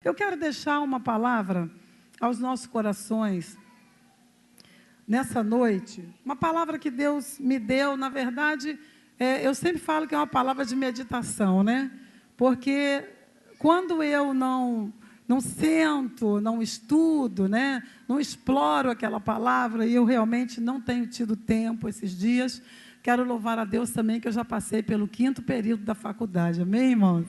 Eu quero deixar uma palavra aos nossos corações nessa noite, uma palavra que Deus me deu, na verdade, eu sempre falo que é uma palavra de meditação, né? Porque quando eu não sento, não estudo, né? Não exploro aquela palavra, e eu realmente não tenho tido tempo esses dias, quero louvar a Deus também que eu já passei pelo 5º período da faculdade, amém, irmãos?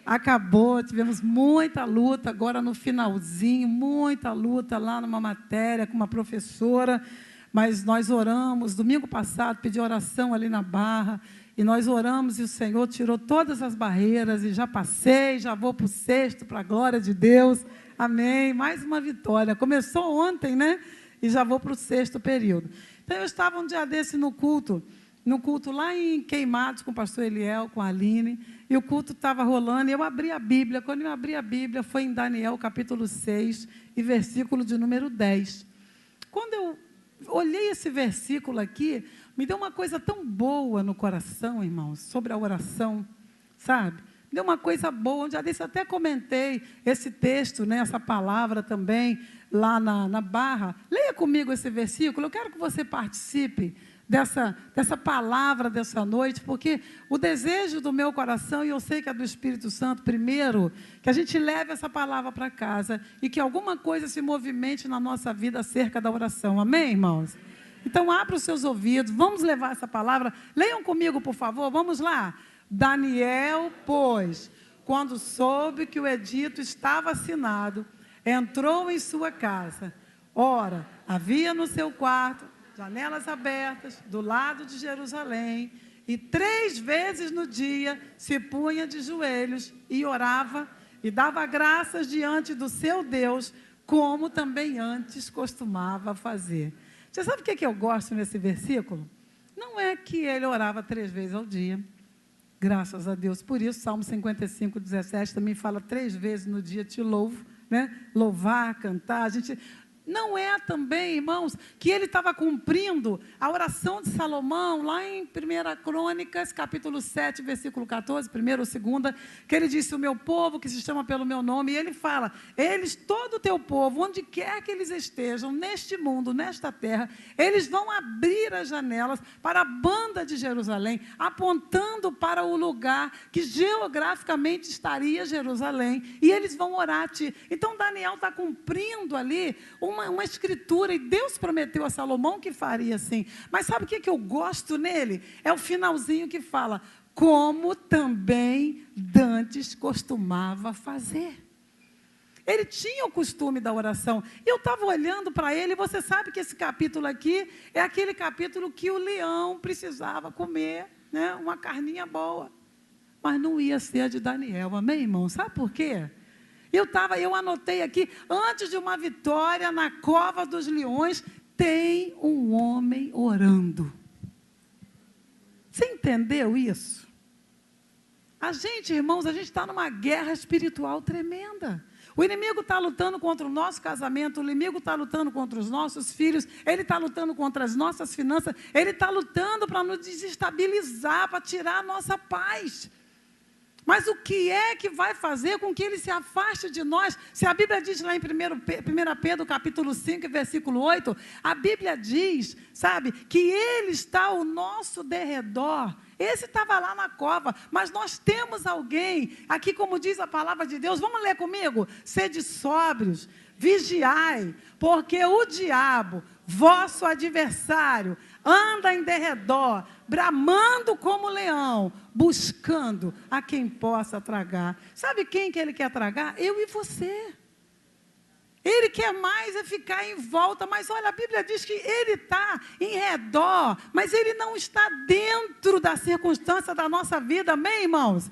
Acabou, tivemos muita luta, agora no finalzinho, muita luta lá numa matéria com uma professora, mas nós oramos, domingo passado, pedi oração ali na Barra, e nós oramos e o Senhor tirou todas as barreiras, e já passei, já vou para o 6º, para a glória de Deus, amém, mais uma vitória, começou ontem, né, e já vou para o 6º período. Então, eu estava um dia desse no culto lá em Queimados, com o pastor Eliel, com a Aline, e o culto estava rolando, e eu abri a Bíblia. Quando eu abri a Bíblia, foi em Daniel, capítulo 6, e versículo de número 10. Quando eu olhei esse versículo aqui, me deu uma coisa tão boa no coração, irmãos, sobre a oração, sabe? Me deu uma coisa boa, onde eu até comentei esse texto, né, essa palavra também, lá na Barra. Leia comigo esse versículo, eu quero que você participe dessa palavra dessa noite, porque o desejo do meu coração, e eu sei que é do Espírito Santo primeiro, que a gente leve essa palavra para casa, e que alguma coisa se movimente na nossa vida acerca da oração, amém, irmãos? Então, abra os seus ouvidos, vamos levar essa palavra, leiam comigo, por favor, vamos lá. Daniel, pois, quando soube que o edito estava assinado, entrou em sua casa. Ora, havia no seu quarto janelas abertas, do lado de Jerusalém, e 3 vezes no dia se punha de joelhos e orava, e dava graças diante do seu Deus, como também antes costumava fazer. Você sabe o que eu gosto nesse versículo? Não é que ele orava 3 vezes ao dia, graças a Deus por isso, Salmo 55, 17, também fala 3 vezes no dia te louvo, né? Louvar, cantar, a gente... Não é também, irmãos, que ele estava cumprindo a oração de Salomão, lá em 1 Crônicas, capítulo 7, versículo 14, 1ª ou 2ª, que ele disse, o meu povo que se chama pelo meu nome, e ele fala, eles, todo o teu povo, onde quer que eles estejam, neste mundo, nesta terra, eles vão abrir as janelas para a banda de Jerusalém, apontando para o lugar que geograficamente estaria Jerusalém, e eles vão orar a ti. Então, Daniel está cumprindo ali uma escritura, e Deus prometeu a Salomão que faria assim. Mas sabe o que eu gosto nele? É o finalzinho que fala, como também dantes costumava fazer. Ele tinha o costume da oração. E eu estava olhando para ele, e você sabe que esse capítulo aqui é aquele capítulo que o leão precisava comer, né, uma carninha boa. Mas não ia ser a de Daniel, amém, irmão? Sabe por quê? Eu anotei aqui, antes de uma vitória na cova dos leões, tem um homem orando. Você entendeu isso? A gente, irmãos, a gente está numa guerra espiritual tremenda. O inimigo está lutando contra o nosso casamento, o inimigo está lutando contra os nossos filhos, ele está lutando contra as nossas finanças, ele está lutando para nos desestabilizar, para tirar a nossa paz. Mas o que é que vai fazer com que ele se afaste de nós? Se a Bíblia diz lá em 1 Pedro, capítulo 5, versículo 8, a Bíblia diz, sabe, que ele está ao nosso derredor. Esse estava lá na cova, mas nós temos alguém, aqui como diz a palavra de Deus, vamos ler comigo? Sede sóbrios, vigiai, porque o diabo, vosso adversário, anda em derredor, bramando como leão, buscando a quem possa tragar. Sabe quem que ele quer tragar? Eu e você. Ele quer mais é ficar em volta, mas olha, a Bíblia diz que ele está em redor, mas ele não está dentro da circunstância da nossa vida, amém, irmãos?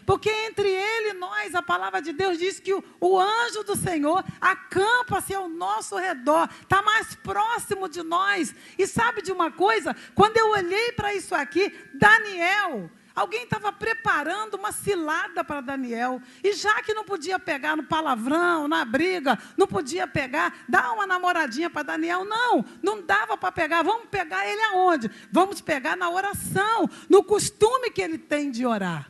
Porque entre ele e nós, a palavra de Deus diz que o anjo do Senhor acampa-se ao nosso redor, está mais próximo de nós. E sabe de uma coisa? Quando eu olhei para isso aqui, Daniel, alguém estava preparando uma cilada para Daniel. E já que não podia pegar no palavrão, na briga, não podia pegar, dar uma namoradinha para Daniel, não dava para pegar. Vamos pegar ele aonde? Vamos pegar na oração, no costume que ele tem de orar.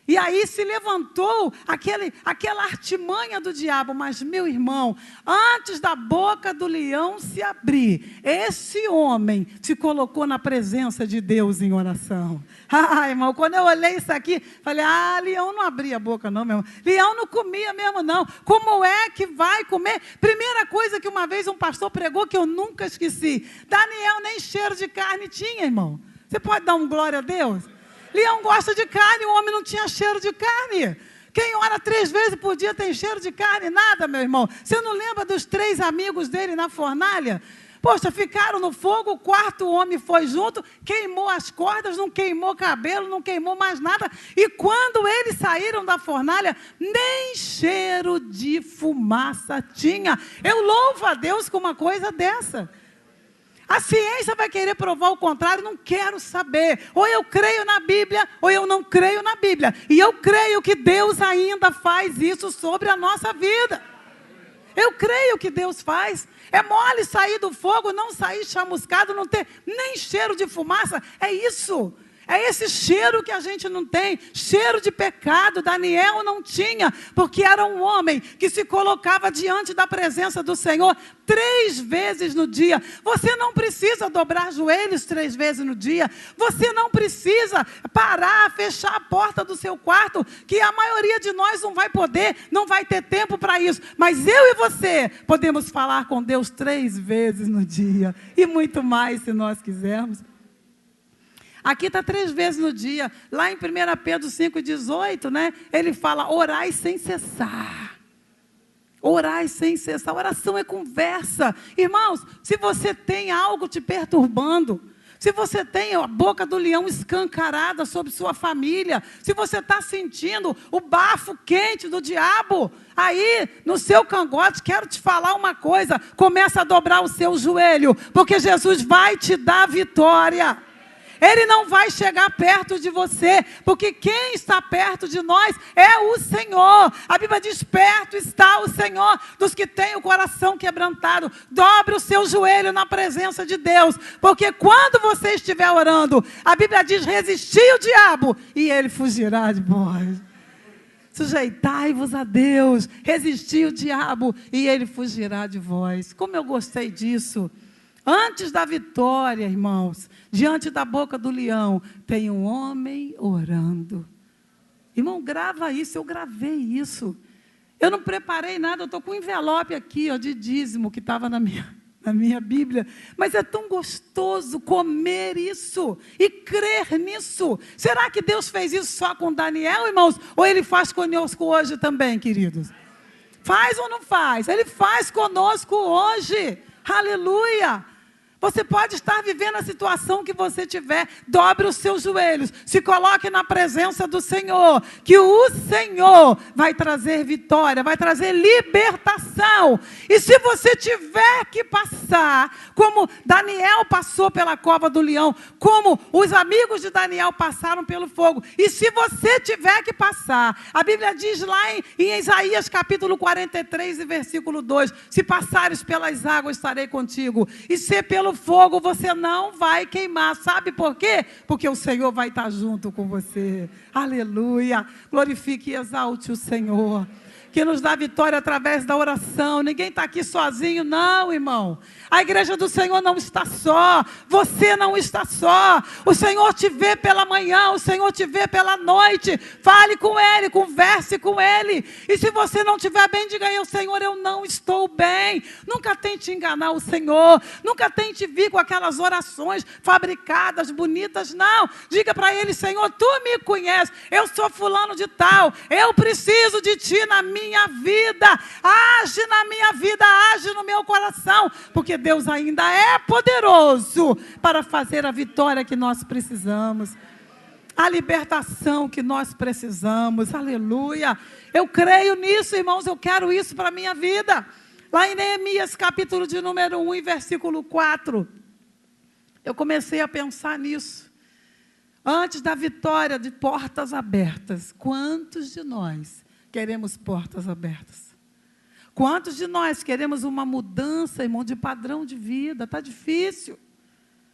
E aí se levantou aquela artimanha do diabo. Mas, meu irmão, antes da boca do leão se abrir, esse homem se colocou na presença de Deus em oração. Irmão, quando eu olhei isso aqui, falei, leão não abria a boca não, meu irmão. Leão não comia mesmo não. Como é que vai comer? Primeira coisa que uma vez um pastor pregou, que eu nunca esqueci. Daniel nem cheiro de carne tinha, irmão. Você pode dar um glória a Deus? Leão gosta de carne, o homem não tinha cheiro de carne. Quem ora 3 vezes por dia tem cheiro de carne? Nada, meu irmão. Você não lembra dos 3 amigos dele na fornalha? Poxa, ficaram no fogo, o 4º homem foi junto, queimou as cordas, não queimou cabelo, não queimou mais nada. E quando eles saíram da fornalha, nem cheiro de fumaça tinha. Eu louvo a Deus com uma coisa dessa. A ciência vai querer provar o contrário, não quero saber. Ou eu creio na Bíblia, ou eu não creio na Bíblia. E eu creio que Deus ainda faz isso sobre a nossa vida. Eu creio que Deus faz. É mole sair do fogo, não sair chamuscado, não ter nem cheiro de fumaça. É isso. É esse cheiro que a gente não tem, cheiro de pecado. Daniel não tinha, porque era um homem que se colocava diante da presença do Senhor 3 vezes no dia. Você não precisa dobrar joelhos 3 vezes no dia. Você não precisa parar, fechar a porta do seu quarto, que a maioria de nós não vai poder, não vai ter tempo para isso. Mas eu e você podemos falar com Deus 3 vezes no dia, e muito mais se nós quisermos. Aqui está 3 vezes no dia. Lá em 1 Pedro 5,18, né? Ele fala, orai sem cessar. Orai sem cessar. Oração é conversa. Irmãos, se você tem algo te perturbando, se você tem a boca do leão escancarada sobre sua família, se você está sentindo o bafo quente do diabo aí no seu cangote, quero te falar uma coisa, começa a dobrar o seu joelho, porque Jesus vai te dar vitória. Ele não vai chegar perto de você, porque quem está perto de nós é o Senhor. A Bíblia diz, perto está o Senhor dos que têm o coração quebrantado. Dobre o seu joelho na presença de Deus, porque quando você estiver orando, a Bíblia diz, resistir o diabo e ele fugirá de vós. Sujeitai-vos a Deus, resistir o diabo e ele fugirá de vós. Como eu gostei disso. Antes da vitória, irmãos, diante da boca do leão, tem um homem orando. Irmão, grava isso, eu gravei isso. Eu não preparei nada, eu estou com um envelope aqui, de dízimo, que estava na minha Bíblia. Mas é tão gostoso comer isso e crer nisso. Será que Deus fez isso só com Daniel, irmãos? Ou Ele faz conosco hoje também, queridos? Faz ou não faz? Ele faz conosco hoje. Aleluia! Você pode estar vivendo a situação que você tiver, dobre os seus joelhos, se coloque na presença do Senhor, que o Senhor vai trazer vitória, vai trazer libertação. E se você tiver que passar, como Daniel passou pela cova do leão, como os amigos de Daniel passaram pelo fogo, e se você tiver que passar, a Bíblia diz lá em Isaías capítulo 43 e versículo 2, se passares pelas águas estarei contigo, e se pelo fogo você não vai queimar. Sabe por quê? Porque o Senhor vai estar junto com você. Aleluia. Glorifique e exalte o Senhor, que nos dá vitória através da oração. Ninguém está aqui sozinho, não, irmão. A igreja do Senhor não está só. Você não está só. O Senhor te vê pela manhã, o Senhor te vê pela noite. Fale com Ele, converse com Ele. E se você não estiver bem, diga aí, Senhor, eu não estou bem. Nunca tente enganar o Senhor. Nunca tente vir com aquelas orações fabricadas, bonitas. Não. Diga para Ele, Senhor, Tu me conheces. Eu sou fulano de tal. Eu preciso de Ti na minha vida. Age na minha vida, age no meu coração. Porque Deus ainda é poderoso para fazer a vitória que nós precisamos, a libertação que nós precisamos. Aleluia. Eu creio nisso, irmãos, eu quero isso para a minha vida. Lá em Neemias, capítulo de número 1, versículo 4, eu comecei a pensar nisso. Antes da vitória de portas abertas, quantos de nós queremos portas abertas? Quantos de nós queremos uma mudança, irmão, de padrão de vida? Está difícil,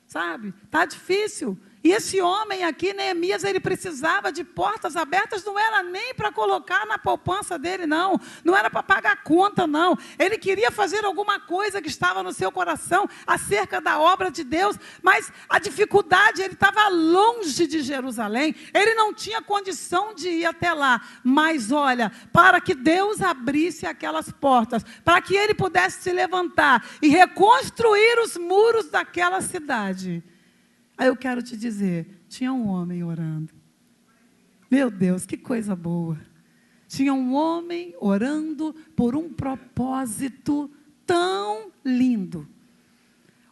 sabe? Está difícil. E esse homem aqui, Neemias, ele precisava de portas abertas, não era nem para colocar na poupança dele, não. Não era para pagar conta, não. Ele queria fazer alguma coisa que estava no seu coração acerca da obra de Deus, mas a dificuldade, ele estava longe de Jerusalém, ele não tinha condição de ir até lá. Mas olha, para que Deus abrisse aquelas portas, para que ele pudesse se levantar e reconstruir os muros daquela cidade. Aí eu quero te dizer, tinha um homem orando. Meu Deus, que coisa boa. Tinha um homem orando por um propósito tão lindo.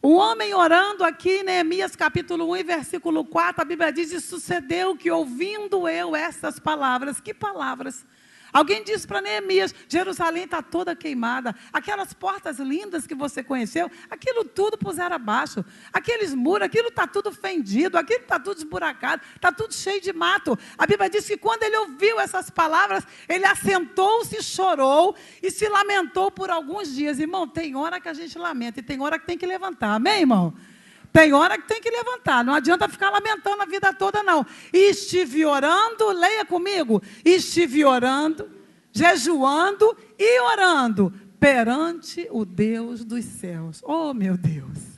Um homem orando aqui em Neemias capítulo 1 e versículo 4, a Bíblia diz, e sucedeu que ouvindo eu essas palavras, que palavras? Alguém disse para Neemias, Jerusalém está toda queimada, aquelas portas lindas que você conheceu, aquilo tudo puseram abaixo, aqueles muros, aquilo está tudo fendido, aquilo está tudo esburacado, está tudo cheio de mato. A Bíblia diz que quando ele ouviu essas palavras, ele assentou-se, chorou e se lamentou por alguns dias. Irmão, tem hora que a gente lamenta e tem hora que tem que levantar, amém, irmão? Tem hora que tem que levantar, não adianta ficar lamentando a vida toda, não. E estive orando, leia comigo, estive orando, jejuando e orando perante o Deus dos céus. Oh, meu Deus!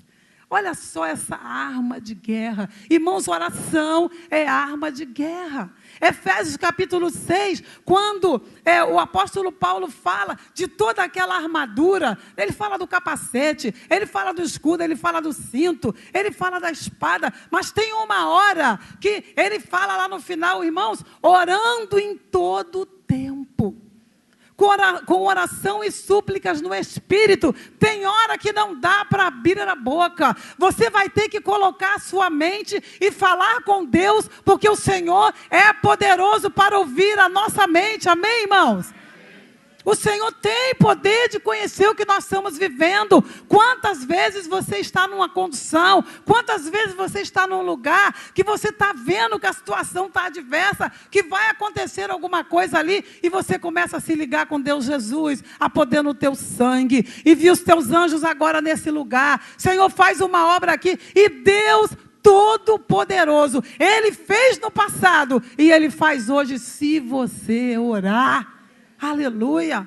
Olha só essa arma de guerra. Irmãos, oração é arma de guerra. Efésios capítulo 6, quando o apóstolo Paulo fala de toda aquela armadura, ele fala do capacete, ele fala do escudo, ele fala do cinto, ele fala da espada, mas tem uma hora que ele fala lá no final, irmãos, orando em todo o tempo. Com oração e súplicas no Espírito. Tem hora que não dá para abrir a boca. Você vai ter que colocar a sua mente e falar com Deus, porque o Senhor é poderoso para ouvir a nossa mente. Amém, irmãos? O Senhor tem poder de conhecer o que nós estamos vivendo. Quantas vezes você está numa condição, quantas vezes você está num lugar que você está vendo que a situação está adversa, que vai acontecer alguma coisa ali, e você começa a se ligar com Deus Jesus, a poder no teu sangue, e vi os teus anjos agora nesse lugar. Senhor, faz uma obra aqui, e Deus Todo-Poderoso, Ele fez no passado, e Ele faz hoje, se você orar. Aleluia.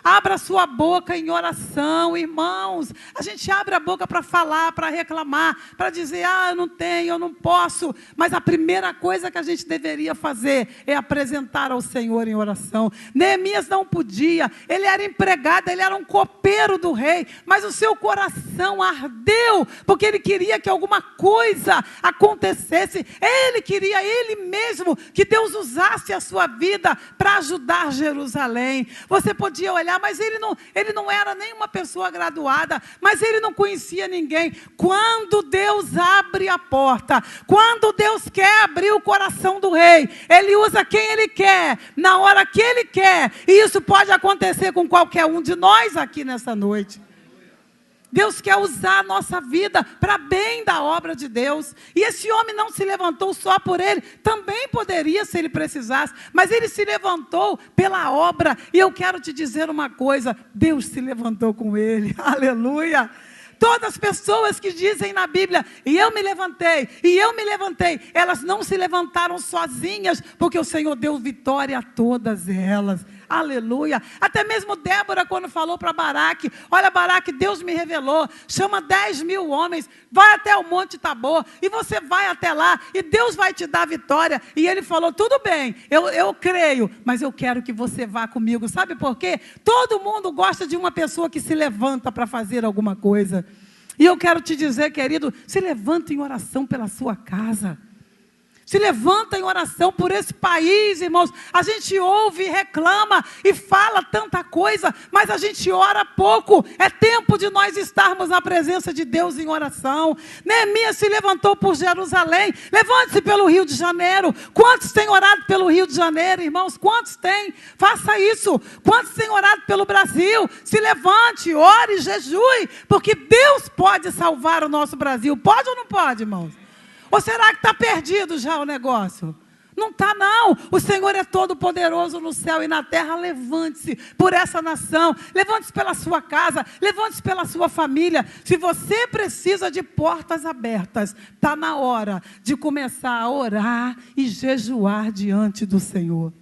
Abra sua boca em oração, irmãos. A gente abre a boca para falar, para reclamar, para dizer, eu não tenho, eu não posso. Mas a primeira coisa que a gente deveria fazer é apresentar ao Senhor em oração. Neemias não podia, ele era empregado, ele era um copeiro do rei, mas o seu coração ardeu, porque ele queria que alguma coisa acontecesse. Ele queria, ele mesmo, que Deus usasse a sua vida para ajudar Jerusalém. Você podia olhar, mas ele não era nem uma pessoa graduada, mas ele não conhecia ninguém. Quando Deus abre a porta, quando Deus quer abrir o coração do rei, Ele usa quem Ele quer, na hora que Ele quer, e isso pode acontecer com qualquer um de nós aqui nessa noite. Deus quer usar a nossa vida para bem da obra de Deus. E esse homem não se levantou só por ele, também poderia se ele precisasse, mas ele se levantou pela obra. E eu quero te dizer uma coisa, Deus se levantou com ele, aleluia. Todas as pessoas que dizem na Bíblia, e eu me levantei, elas não se levantaram sozinhas, porque o Senhor deu vitória a todas elas. Aleluia. Até mesmo Débora, quando falou para Baraque, olha Baraque, Deus me revelou, chama 10.000 homens, vai até o Monte Tabor, e você vai até lá, e Deus vai te dar vitória. E ele falou, tudo bem, eu creio, mas eu quero que você vá comigo. Sabe por quê? Todo mundo gosta de uma pessoa que se levanta para fazer alguma coisa. E eu quero te dizer, querido, se levanta em oração pela sua casa. Se levanta em oração por esse país, irmãos. A gente ouve, reclama e fala tanta coisa, mas a gente ora pouco. É tempo de nós estarmos na presença de Deus em oração. Neemias se levantou por Jerusalém. Levante-se pelo Rio de Janeiro. Quantos têm orado pelo Rio de Janeiro, irmãos? Quantos têm? Faça isso. Quantos têm orado pelo Brasil? Se levante, ore, jejue, porque Deus pode salvar o nosso Brasil. Pode ou não pode, irmãos? Ou será que está perdido já o negócio? Não está não, o Senhor é todo poderoso no céu e na terra. Levante-se por essa nação, levante-se pela sua casa, levante-se pela sua família. Se você precisa de portas abertas, está na hora de começar a orar e jejuar diante do Senhor.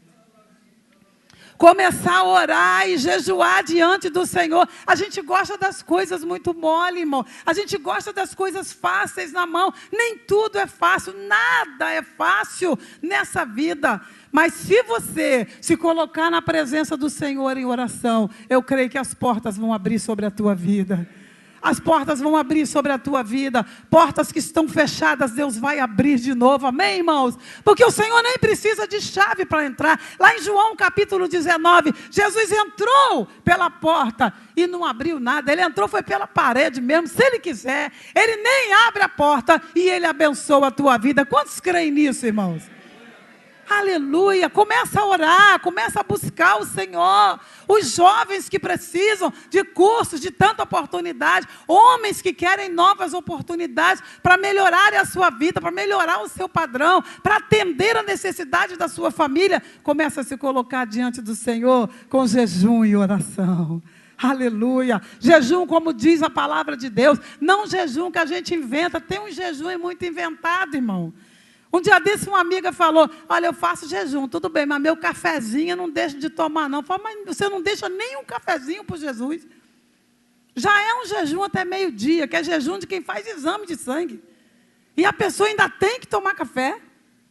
Começar a orar e jejuar diante do Senhor. A gente gosta das coisas muito mole, irmão. A gente gosta das coisas fáceis na mão. Nem tudo é fácil, nada é fácil nessa vida. Mas se você se colocar na presença do Senhor em oração, eu creio que as portas vão abrir sobre a tua vida. As portas vão abrir sobre a tua vida. Portas que estão fechadas, Deus vai abrir de novo. Amém, irmãos? Porque o Senhor nem precisa de chave para entrar. Lá em João capítulo 19, Jesus entrou pela porta e não abriu nada. Ele entrou, foi pela parede mesmo. Se Ele quiser, Ele nem abre a porta e Ele abençoa a tua vida. Quantos creem nisso, irmãos? Aleluia, começa a orar, começa a buscar o Senhor. Os jovens que precisam de cursos, de tanta oportunidade, homens que querem novas oportunidades para melhorar a sua vida, para melhorar o seu padrão, para atender a necessidade da sua família, começa a se colocar diante do Senhor com jejum e oração. Aleluia, jejum como diz a palavra de Deus, não jejum que a gente inventa. Tem um jejum muito inventado, irmão. Um dia desse uma amiga falou, olha, eu faço jejum, tudo bem, mas meu cafezinho eu não deixo de tomar não. Eu falo, mas você não deixa nem um cafezinho para Jesus? Já é um jejum até meio-dia, que é jejum de quem faz exame de sangue. E a pessoa ainda tem que tomar café?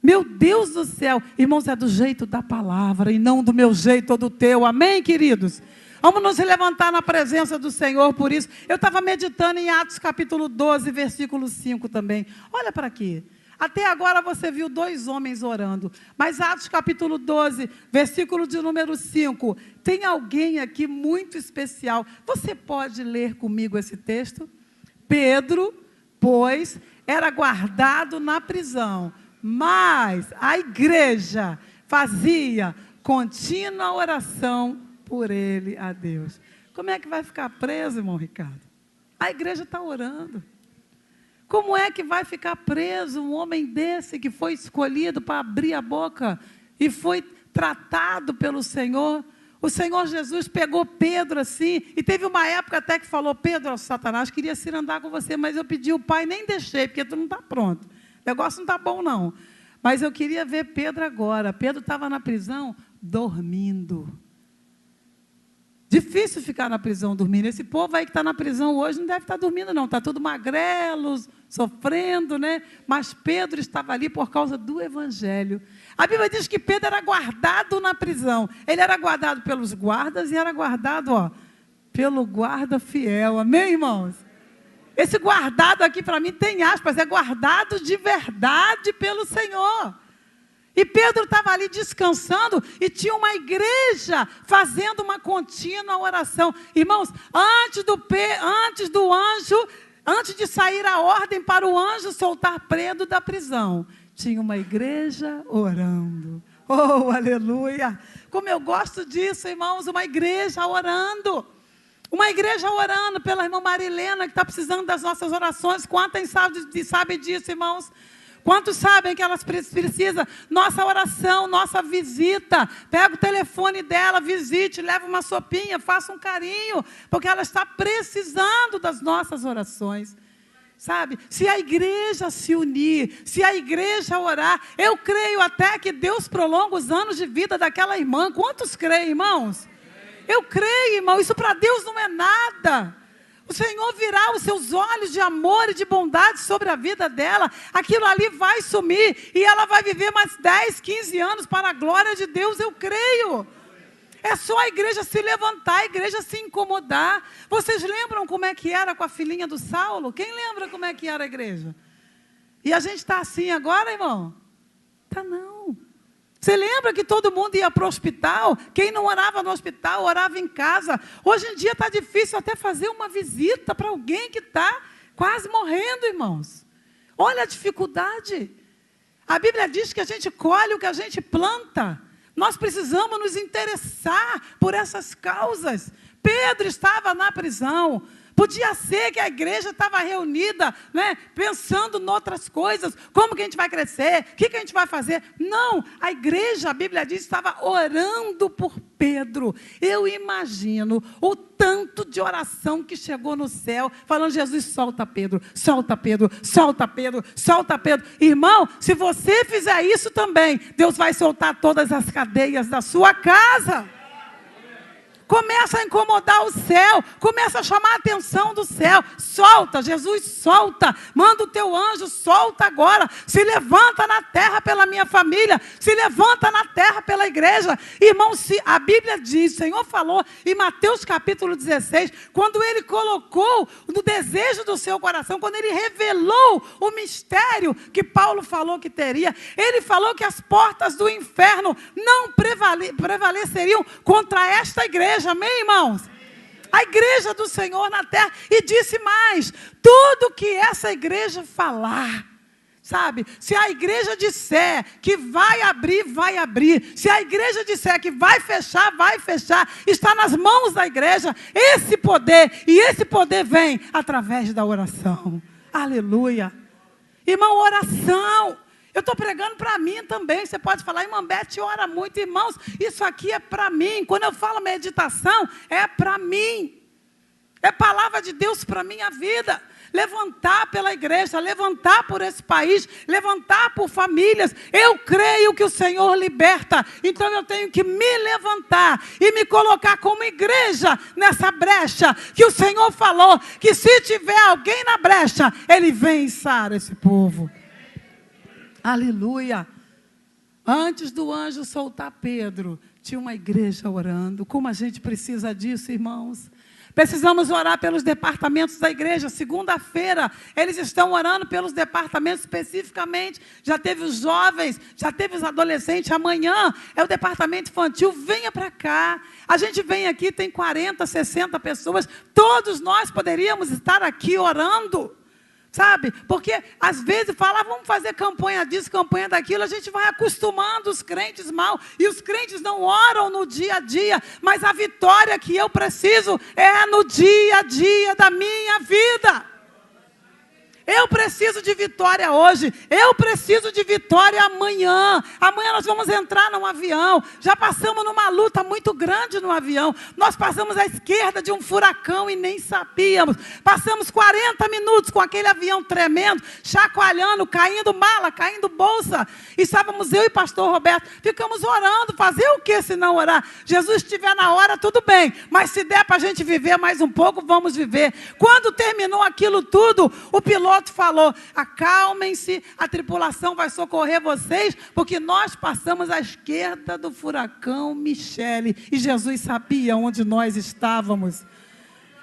Meu Deus do céu. Irmãos, é do jeito da palavra e não do meu jeito ou do teu. Amém, queridos? Vamos nos levantar na presença do Senhor por isso. Eu estava meditando em Atos capítulo 12, versículo 5 também. Olha para aqui. Até agora você viu 2 homens orando. Mas Atos capítulo 12, versículo de número 5. Tem alguém aqui muito especial. Você pode ler comigo esse texto? Pedro, pois, era guardado na prisão. Mas a igreja fazia contínua oração por ele a Deus. Como é que vai ficar preso, irmão Ricardo? A igreja está orando. Como é que vai ficar preso um homem desse que foi escolhido para abrir a boca e foi tratado pelo Senhor? O Senhor Jesus pegou Pedro assim, e teve uma época até que falou, Pedro, Satanás queria se andar com você, mas eu pedi o Pai, nem deixei, porque tu não está pronto. O negócio não está bom não. Mas eu queria ver Pedro agora. Pedro estava na prisão dormindo. Difícil ficar na prisão dormindo. Esse povo aí que está na prisão hoje não deve estar dormindo não, está tudo magrelos, sofrendo, né? Mas Pedro estava ali por causa do Evangelho. A Bíblia diz que Pedro era guardado na prisão. Ele era guardado pelos guardas e era guardado, ó, pelo guarda fiel. Amém, irmãos? Esse guardado aqui para mim tem aspas, é guardado de verdade pelo Senhor. E Pedro estava ali descansando e tinha uma igreja fazendo uma contínua oração. Irmãos, antes de sair a ordem para o anjo soltar Pedro da prisão, tinha uma igreja orando. Oh, aleluia! Como eu gosto disso, irmãos, uma igreja orando. Uma igreja orando pela irmã Marilena, que está precisando das nossas orações. Quantos sabem disso, irmãos? Quantos sabem que elas precisam? Nossa oração, nossa visita. Pega o telefone dela, visite, leva uma sopinha, faça um carinho, porque ela está precisando das nossas orações. Sabe? Se a igreja se unir, se a igreja orar, eu creio até que Deus prolonga os anos de vida daquela irmã. Quantos creem, irmãos? Eu creio, irmão, isso para Deus não é nada. O Senhor virá os seus olhos de amor e de bondade sobre a vida dela. Aquilo ali vai sumir e ela vai viver mais 10, 15 anos para a glória de Deus, eu creio. É só a igreja se levantar, a igreja se incomodar. Vocês lembram como é que era com a filhinha do Saulo? Quem lembra como é que era a igreja? E a gente está assim agora, irmão? Tá não. Você lembra que todo mundo ia para o hospital? Quem não orava no hospital, orava em casa. Hoje em dia está difícil até fazer uma visita para alguém que está quase morrendo, irmãos. Olha a dificuldade. A Bíblia diz que a gente colhe o que a gente planta. Nós precisamos nos interessar por essas causas. Pedro estava na prisão. Podia ser que a igreja estava reunida, né, pensando em outras coisas. Como que a gente vai crescer? O que a gente vai fazer? Não, a igreja, a Bíblia diz, estava orando por Pedro. Eu imagino o tanto de oração que chegou no céu, falando: Jesus, solta Pedro, solta Pedro, solta Pedro, solta Pedro. Irmão, se você fizer isso também, Deus vai soltar todas as cadeias da sua casa. Começa a incomodar o céu, começa a chamar a atenção do céu. Solta, Jesus, solta. Manda o teu anjo, solta agora. Se levanta na terra pela minha família, se levanta na terra pela igreja. Irmão, se a Bíblia diz, o Senhor falou em Mateus capítulo 16, quando Ele colocou no desejo do seu coração, quando Ele revelou o mistério que Paulo falou que teria, Ele falou que as portas do inferno não prevaleceriam contra esta igreja. Amém, irmãos? A igreja do Senhor na terra. E disse mais: tudo que essa igreja falar, sabe? Se a igreja disser que vai abrir, vai abrir. Se a igreja disser que vai fechar, vai fechar. Está nas mãos da igreja esse poder. E esse poder vem através da oração. Aleluia. Irmão, oração. Eu estou pregando para mim também. Você pode falar: irmã Beth ora muito. Irmãos, isso aqui é para mim. Quando eu falo meditação, é para mim. É palavra de Deus para a minha vida. Levantar pela igreja, levantar por esse país, levantar por famílias. Eu creio que o Senhor liberta. Então eu tenho que me levantar e me colocar como igreja nessa brecha. Que o Senhor falou que se tiver alguém na brecha, Ele vem e sara esse povo. Aleluia. Antes do anjo soltar Pedro, tinha uma igreja orando. Como a gente precisa disso, irmãos? Precisamos orar pelos departamentos da igreja. Segunda-feira, eles estão orando pelos departamentos especificamente. Já teve os jovens, já teve os adolescentes. Amanhã é o departamento infantil. Venha para cá. A gente vem aqui, tem 40, 60 pessoas. Todos nós poderíamos estar aqui orando. Sabe? Porque às vezes fala: vamos fazer campanha disso, campanha daquilo. A gente vai acostumando os crentes mal. E os crentes não oram no dia a dia. Mas a vitória que eu preciso é no dia a dia da minha vida. Eu preciso de vitória hoje. Eu preciso de vitória amanhã. Amanhã nós vamos entrar num avião. Já passamos numa luta muito grande no avião. Nós passamos à esquerda de um furacão e nem sabíamos. Passamos 40 minutos com aquele avião tremendo, chacoalhando, caindo mala, caindo bolsa. E estávamos eu e pastor Roberto. Ficamos orando. Fazer o que se não orar? Jesus estiver na hora, tudo bem. Mas se der para a gente viver mais um pouco, vamos viver. Quando terminou aquilo tudo, o piloto falou: acalmem-se, a tripulação vai socorrer vocês, porque nós passamos à esquerda do furacão Michele, e Jesus sabia onde nós estávamos.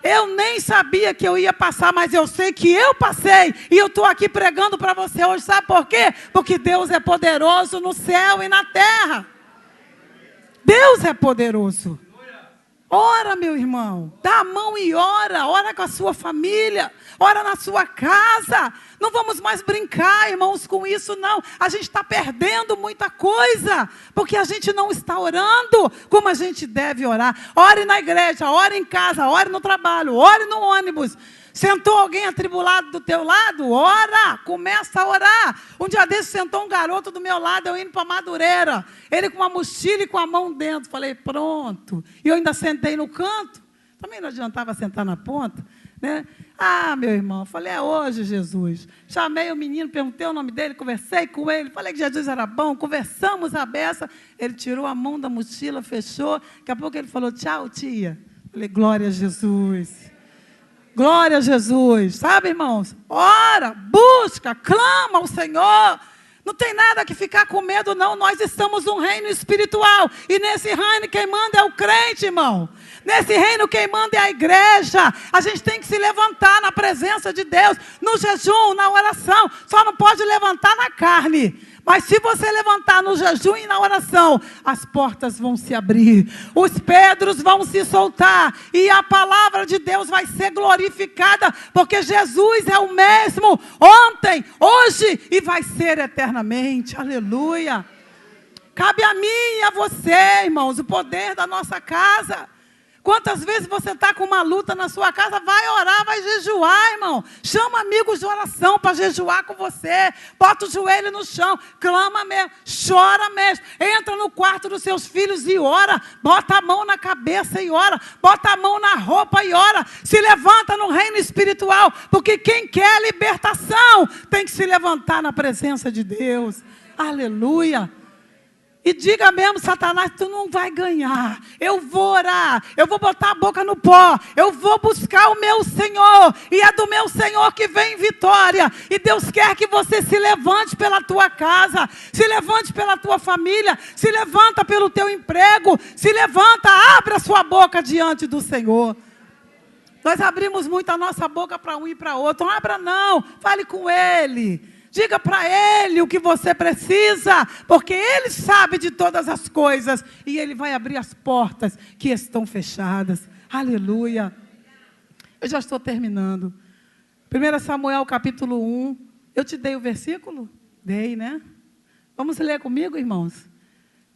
Eu nem sabia que eu ia passar, mas eu sei que eu passei, e eu estou aqui pregando para você hoje. Sabe por quê? Porque Deus é poderoso no céu e na terra. Deus é poderoso. Ora, meu irmão, dá a mão e ora. Ora com a sua família, ora na sua casa. Não vamos mais brincar, irmãos, com isso não. A gente está perdendo muita coisa, porque a gente não está orando como a gente deve orar. Ore na igreja, ore em casa, ore no trabalho, ore no ônibus. Sentou alguém atribulado do teu lado? Ora, começa a orar. Um dia desses sentou um garoto do meu lado, eu indo para Madureira. Ele com uma mochila e com a mão dentro. Falei: pronto. E eu ainda sentei no canto. Também não adiantava sentar na ponta, né? Ah, meu irmão, falei: é hoje, Jesus. Chamei o menino, perguntei o nome dele, conversei com ele, falei que Jesus era bom, conversamos a beça. Ele tirou a mão da mochila, fechou. Daqui a pouco ele falou: tchau, tia. Falei: glória a Jesus. Glória a Jesus. Sabe, irmãos? Ora, busca, clama ao Senhor. Não tem nada que ficar com medo, não. Nós estamos num reino espiritual. E nesse reino quem manda é o crente, irmão. Nesse reino quem manda é a igreja. A gente tem que se levantar na presença de Deus, no jejum, na oração. Só não pode levantar na carne. Mas se você levantar no jejum e na oração, as portas vão se abrir, os Pedros vão se soltar, e a palavra de Deus vai ser glorificada, porque Jesus é o mesmo ontem, hoje e vai ser eternamente. Aleluia. Cabe a mim e a você, irmãos, o poder da nossa casa. Quantas vezes você está com uma luta na sua casa, vai orar, vai jejuar, irmão. Chama amigos de oração para jejuar com você. Bota o joelho no chão, clama mesmo, chora mesmo. Entra no quarto dos seus filhos e ora. Bota a mão na cabeça e ora. Bota a mão na roupa e ora. Se levanta no reino espiritual, porque quem quer libertação tem que se levantar na presença de Deus. Aleluia. E diga mesmo, Satanás, tu não vai ganhar. Eu vou orar, eu vou botar a boca no pó, eu vou buscar o meu Senhor. E é do meu Senhor que vem vitória. E Deus quer que você se levante pela tua casa, se levante pela tua família, se levanta pelo teu emprego, se levanta, abre a sua boca diante do Senhor. Nós abrimos muito a nossa boca para um e para outro. Não abra não, fale com Ele. Diga para Ele o que você precisa, porque Ele sabe de todas as coisas e Ele vai abrir as portas que estão fechadas. Aleluia. Eu já estou terminando. 1 Samuel capítulo 1. Eu te dei o versículo? Dei, né? Vamos ler comigo, irmãos?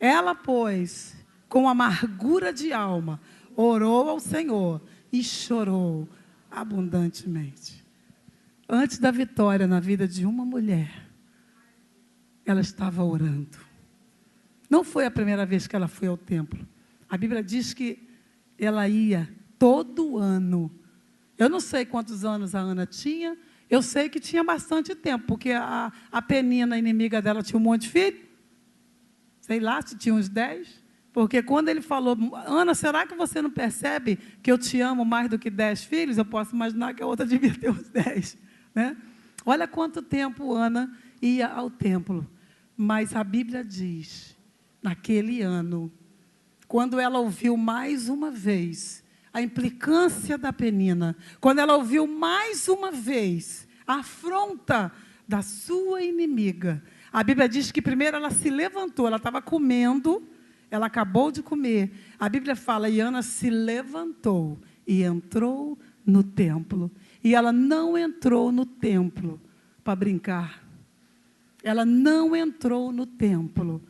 Ela, pois, com amargura de alma, orou ao Senhor e chorou abundantemente. Antes da vitória na vida de uma mulher, ela estava orando. Não foi a primeira vez que ela foi ao templo. A Bíblia diz que ela ia todo ano. Eu não sei quantos anos a Ana tinha, eu sei que tinha bastante tempo, porque a Penina, inimiga dela, tinha um monte de filho. Sei lá se tinha uns 10. Porque quando ele falou, Ana, será que você não percebe que eu te amo mais do que 10 filhos? Eu posso imaginar que a outra devia ter uns 10. Né? Olha quanto tempo Ana ia ao templo. Mas a Bíblia diz, naquele ano, quando ela ouviu mais uma vez a implicância da Penina, quando ela ouviu mais uma vez a afronta da sua inimiga, a Bíblia diz que primeiro ela se levantou, ela estava comendo, ela acabou de comer. A Bíblia fala, e Ana se levantou e entrou no templo. E ela não entrou no templo para brincar. Ela não entrou no templo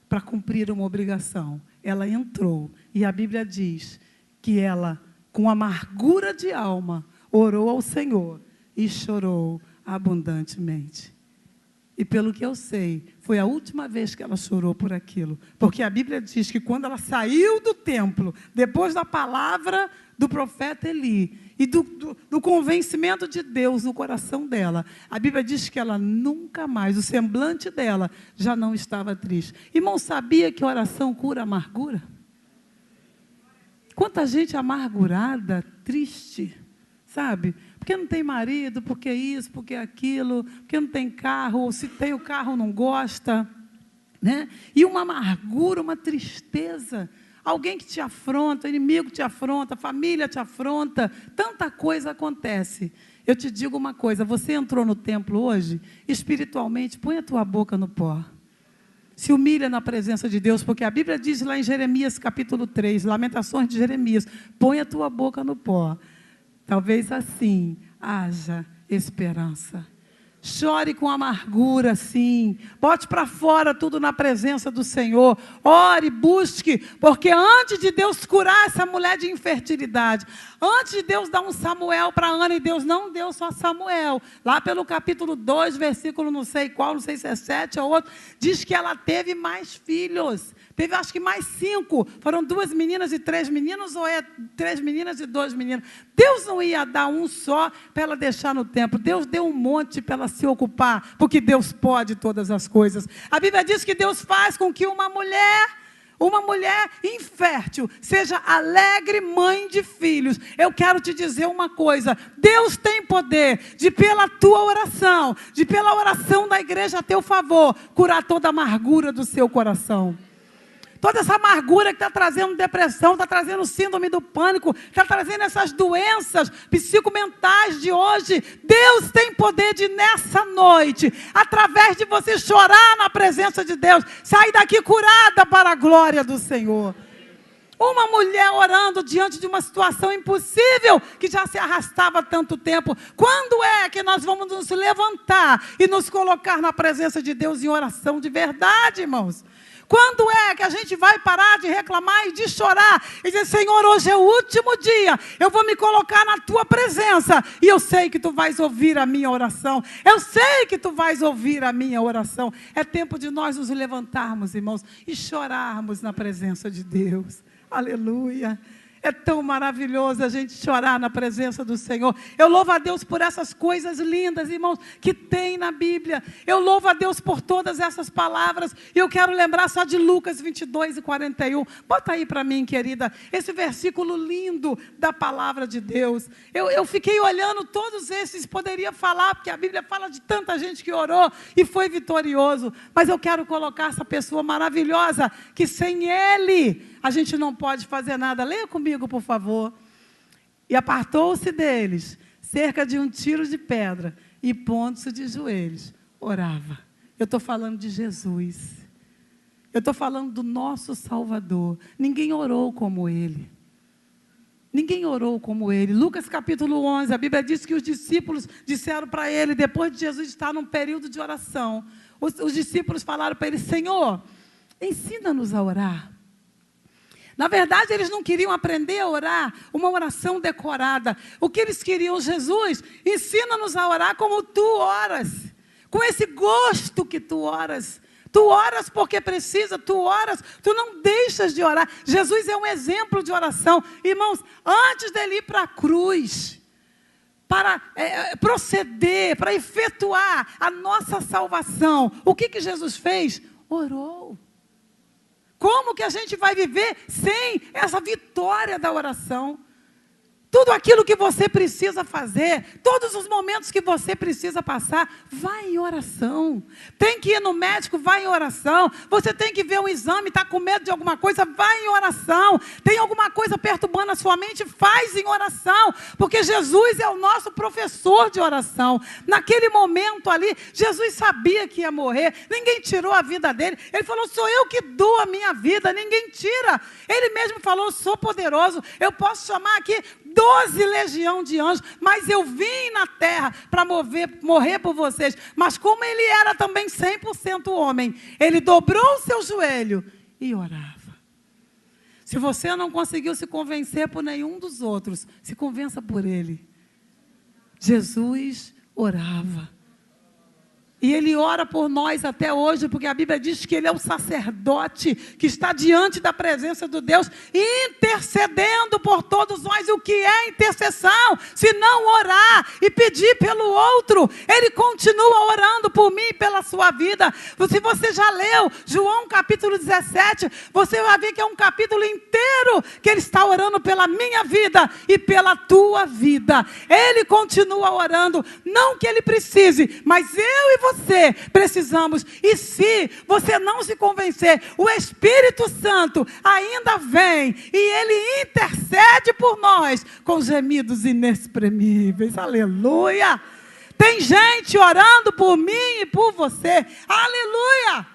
para cumprir uma obrigação. Ela entrou. E a Bíblia diz que ela, com amargura de alma, orou ao Senhor e chorou abundantemente. E pelo que eu sei, foi a última vez que ela chorou por aquilo. Porque a Bíblia diz que quando ela saiu do templo, depois da palavra do profeta Eli, e do convencimento de Deus no coração dela, a Bíblia diz que ela nunca mais, o semblante dela já não estava triste. Irmão, sabia que oração cura a amargura? Quanta gente amargurada, triste, sabe? Porque não tem marido, porque isso, porque aquilo, porque não tem carro, ou se tem o carro não gosta, né? E uma amargura, uma tristeza. Alguém que te afronta, inimigo te afronta, família te afronta, tanta coisa acontece. Eu te digo uma coisa, você entrou no templo hoje, espiritualmente, põe a tua boca no pó. Se humilha na presença de Deus, porque a Bíblia diz lá em Jeremias capítulo 3, Lamentações de Jeremias, põe a tua boca no pó. Talvez assim haja esperança. Chore com amargura, sim. Bote para fora tudo na presença do Senhor. Ore, busque, porque antes de Deus curar essa mulher de infertilidade, antes de Deus dar um Samuel para Ana, e Deus não deu só Samuel, lá pelo capítulo 2, versículo não sei qual, não sei se é 7 ou outro, diz que ela teve mais filhos. Teve acho que mais 5, foram 2 meninas e 3 meninos, ou é 3 meninas e 2 meninos. Deus não ia dar um só para ela deixar no templo, Deus deu um monte para ela se ocupar, porque Deus pode todas as coisas. A Bíblia diz que Deus faz com que uma mulher infértil seja alegre mãe de filhos. Eu quero te dizer uma coisa, Deus tem poder de pela tua oração, de pela oração da igreja a teu favor, curar toda a amargura do seu coração. Toda essa amargura que está trazendo depressão, está trazendo síndrome do pânico, está trazendo essas doenças psicomentais de hoje. Deus tem poder de, nessa noite, através de você chorar na presença de Deus, sair daqui curada para a glória do Senhor. Uma mulher orando diante de uma situação impossível, que já se arrastava há tanto tempo. Quando é que nós vamos nos levantar e nos colocar na presença de Deus em oração de verdade, irmãos? Quando é que a gente vai parar de reclamar e de chorar e dizer, Senhor, hoje é o último dia, eu vou me colocar na tua presença e eu sei que tu vais ouvir a minha oração, eu sei que tu vais ouvir a minha oração. É tempo de nós nos levantarmos, irmãos, e chorarmos na presença de Deus. Aleluia. É tão maravilhoso a gente chorar na presença do Senhor. Eu louvo a Deus por essas coisas lindas, irmãos, que tem na Bíblia. Eu louvo a Deus por todas essas palavras. E eu quero lembrar só de Lucas 22:41. Bota aí para mim, querida, esse versículo lindo da palavra de Deus. Eu fiquei olhando todos esses, poderia falar, porque a Bíblia fala de tanta gente que orou e foi vitorioso. Mas eu quero colocar essa pessoa maravilhosa, que sem Ele a gente não pode fazer nada. Leia comigo, por favor. E apartou-se deles, cerca de 1 tiro de pedra, e pondo-se de joelhos, orava. Eu estou falando de Jesus. Eu estou falando do nosso Salvador. Ninguém orou como Ele. Ninguém orou como Ele. Lucas capítulo 11, a Bíblia diz que os discípulos disseram para Ele, depois de Jesus estar num período de oração, os discípulos falaram para Ele, Senhor, ensina-nos a orar. Na verdade, eles não queriam aprender a orar, uma oração decorada. O que eles queriam, Jesus, ensina-nos a orar como tu oras, com esse gosto que tu oras. Tu oras porque precisa, tu oras, tu não deixas de orar. Jesus é um exemplo de oração. Irmãos, antes dele ir para a cruz, para proceder, para efetuar a nossa salvação, o que Jesus fez? Orou. Como que a gente vai viver sem essa vitória da oração? Tudo aquilo que você precisa fazer, todos os momentos que você precisa passar, vai em oração. Tem que ir no médico, vai em oração. Você tem que ver um exame, está com medo de alguma coisa, vai em oração. Tem alguma coisa perturbando a sua mente, faz em oração. Porque Jesus é o nosso professor de oração. Naquele momento ali, Jesus sabia que ia morrer. Ninguém tirou a vida dele. Ele falou, sou eu que dou a minha vida, ninguém tira. Ele mesmo falou, sou poderoso. Eu posso chamar aqui 12 legiões de anjos, mas eu vim na terra para morrer por vocês. Mas como ele era também 100% homem, ele dobrou o seu joelho e orava. Se você não conseguiu se convencer por nenhum dos outros, se convença por ele. Jesus orava. E Ele ora por nós até hoje, porque a Bíblia diz que Ele é o sacerdote que está diante da presença de Deus, intercedendo por todos nós. O que é intercessão? Se não orar e pedir pelo outro. Ele continua orando por mim e pela sua vida. Se você já leu João capítulo 17, você vai ver que é um capítulo inteiro que Ele está orando pela minha vida e pela tua vida. Ele continua orando, não que Ele precise, mas eu e você precisamos. E se você não se convencer, o Espírito Santo ainda vem e Ele intercede por nós com gemidos inexprimíveis. Aleluia! Tem gente orando por mim e por você. Aleluia!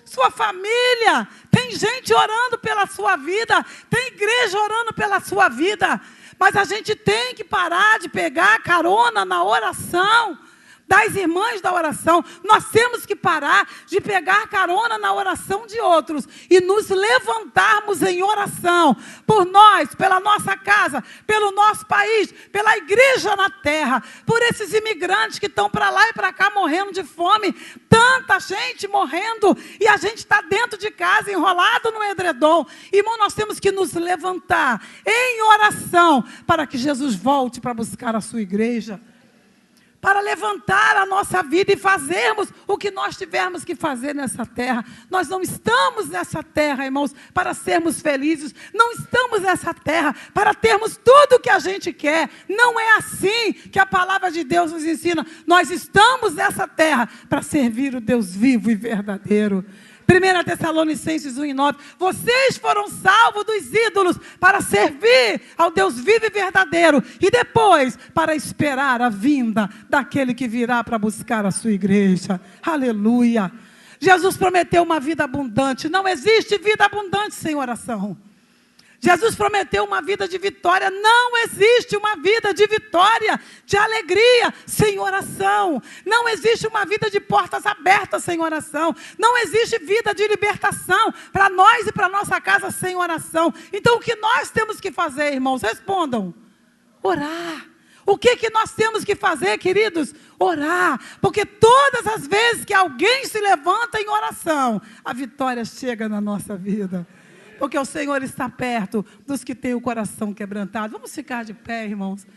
Sua família, tem gente orando pela sua vida, tem igreja orando pela sua vida. Mas a gente tem que parar de pegar carona na oração das irmãs da oração. Nós temos que parar de pegar carona na oração de outros e nos levantarmos em oração por nós, pela nossa casa, pelo nosso país, pela igreja na terra, por esses imigrantes que estão para lá e para cá morrendo de fome, tanta gente morrendo e a gente está dentro de casa enrolado no edredom. Irmão, nós temos que nos levantar em oração para que Jesus volte para buscar a sua igreja, para levantar a nossa vida e fazermos o que nós tivermos que fazer nessa terra. Nós não estamos nessa terra, irmãos, para sermos felizes. Não estamos nessa terra para termos tudo o que a gente quer. Não é assim que a palavra de Deus nos ensina. Nós estamos nessa terra para servir o Deus vivo e verdadeiro. 1 Tessalonicenses 1:9, vocês foram salvos dos ídolos para servir ao Deus vivo e verdadeiro e depois para esperar a vinda daquele que virá para buscar a sua igreja. Aleluia! Jesus prometeu uma vida abundante. Não existe vida abundante sem oração. Jesus prometeu uma vida de vitória. Não existe uma vida de vitória, de alegria, sem oração. Não existe uma vida de portas abertas sem oração. Não existe vida de libertação para nós e para nossa casa sem oração. Então, o que nós temos que fazer, irmãos? Respondam. Orar. O que nós temos que fazer, queridos? Orar. Porque todas as vezes que alguém se levanta em oração, a vitória chega na nossa vida. Porque o Senhor está perto dos que têm o coração quebrantado. Vamos ficar de pé, irmãos.